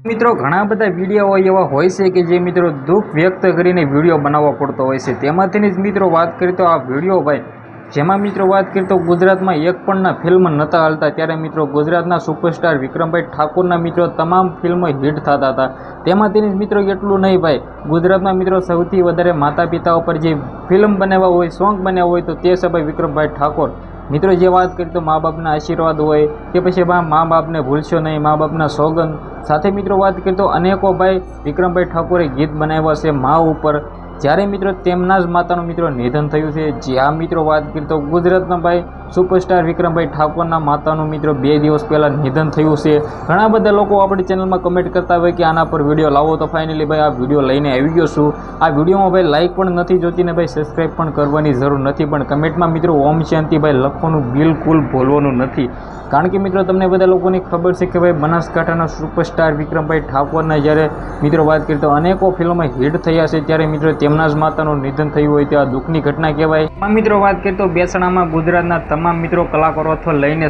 મિત્રો ઘણા બધા વિડીયો એવા હોય છે કે જે મિત્રો દુઃખ વ્યક્ત કરીને વિડીયો બનાવવો પડતો હોય છે। તેમાંથી જ મિત્રો વાત કરીએ તો આ વિડીયો ભાઈ જેમાં મિત્રો વાત કરીએ તો ગુજરાતમાં એક પણ ફિલ્મ નહોતા હાલતા ત્યારે મિત્રો ગુજરાતના સુપરસ્ટાર વિક્રમભાઈ ઠાકોરના મિત્રો તમામ ફિલ્મો હિટ થતા હતા। તેમાંથી જ મિત્રો એટલું નહીં ભાઈ, ગુજરાતમાં મિત્રો સૌથી વધારે માતા પિતાઓ પર જે ફિલ્મ બનાવવા હોય, સોંગ બનાવવા હોય તો તે છે ભાઈ વિક્રમભાઈ ઠાકોર। મિત્રો જે વાત કરીએ તો મા બાપના આશીર્વાદ હોય કે પછી મા બાપને ભૂલશો નહીં, મા બાપના સોગંદ સાથે મિત્રો વાત કરીએ તો અનેકો ભાઈ વિક્રમભાઈ ઠાકોરે ગીત બનાવ્યા છે મા ઉપર। જ્યારે મિત્રો તેમના જ માતાનું મિત્રો નિધન થયું છે। જ્યાં મિત્રો વાત કરીએ તો ગુજરાતના ભાઈ સુપરસ્ટાર વિક્રમભાઈ ઠાકોરના માતાનું મિત્રો 2 દિવસ પહેલાં નિધન થયું છે। ઘણા બધા લોકો આપણી ચેનલમાં કમેન્ટ કરતા હોય કે આના પર વિડીયો લાવો, તો ફાઇનલી ભાઈ આ વિડીયો લઈને આવી ગયો છું। આ વિડીયોમાં ભાઈ લાઇક પણ નથી જોતી ને ભાઈ સબસ્ક્રાઈબ પણ કરવાની જરૂર નથી, પણ કમેન્ટમાં મિત્રો ઓમ શાંતિ ભાઈ લખવાનું બિલકુલ ભૂલવાનું નથી। કારણ કે મિત્રો તમને બધા લોકોની ખબર છે કે ભાઈ બનાસકાંઠાના સુપરસ્ટાર વિક્રમભાઈ ઠાકોરના જ્યારે મિત્રો વાત કરીએ તો અનેકો ફિલ્મો હિટ થયા છે, ત્યારે મિત્રો તેમના જ માતાનું નિધન થયું હોય ત્યાં દુઃખની ઘટના કહેવાય। એમાં મિત્રો વાત કરીએ તો બેસણામાં ગુજરાતના તમામ મિત્રો કલાકારોથી લઈને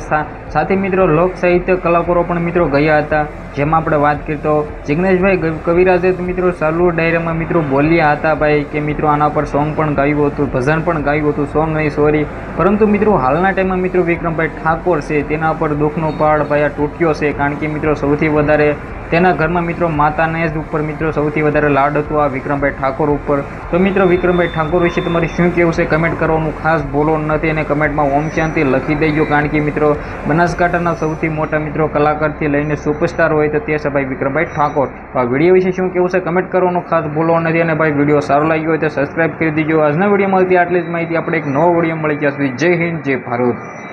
સાથે મિત્રો લોક સાહિત્ય કલાકારો પણ મિત્રો ગયા હતા। જેમાં આપણે વાત કરીએ તો જિગ્નેશભાઈ કવિરાજે મિત્રો ચાલુ ડાયરામાં મિત્રો બોલ્યા હતા ભાઈ કે મિત્રો આના પર સોંગ પણ ગાયું હતું, ભજન પણ ગાયું હતું, સોંગ નહીં સોરી, પરંતુ મિત્રો હાલના ટાઈમમાં મિત્રો વિક્રમભાઈ ઠાકોર છે તેના પર દુઃખનો પહાડ ભાઈ આ તૂટ્યો છે। કારણ કે મિત્રો સૌથી વધારે તેના ઘરમાં મિત્રો માતાને જ ઉપર મિત્રો સૌથી વધારે લાડ હતો આ વિક્રમભાઈ ઠાકોર ઉપર। તો મિત્રો વિક્રમભાઈ ઠાકોર વિશે તમારે શું કહેવું છે કમેન્ટ કરવાનું ખાસ ભૂલવાનું નથી, અને કમેન્ટમાં ઓમ શાંતિ લખી દેજો। કારણ કે મિત્રો બનાસકાંઠાના સૌથી મોટા મિત્રો કલાકારથી લઈને સુપરસ્ટાર હોય તો તે છે ભાઈ વિક્રમભાઈ ઠાકોર। તો આ વિડીયો વિશે શું કહેવું છે કમેન્ટ કરવાનું ખાસ ભૂલવાનું નથી, અને ભાઈ વિડીયો સારો લાગ્યો હોય તો સબસ્ક્રાઈબ કરી દેજો। આજના વિડીયોમાં આટલી જ માહિતી, આપણે એક નવો વિડીયો મળી ગયા સુધી જય હિન્દ જય ભારત।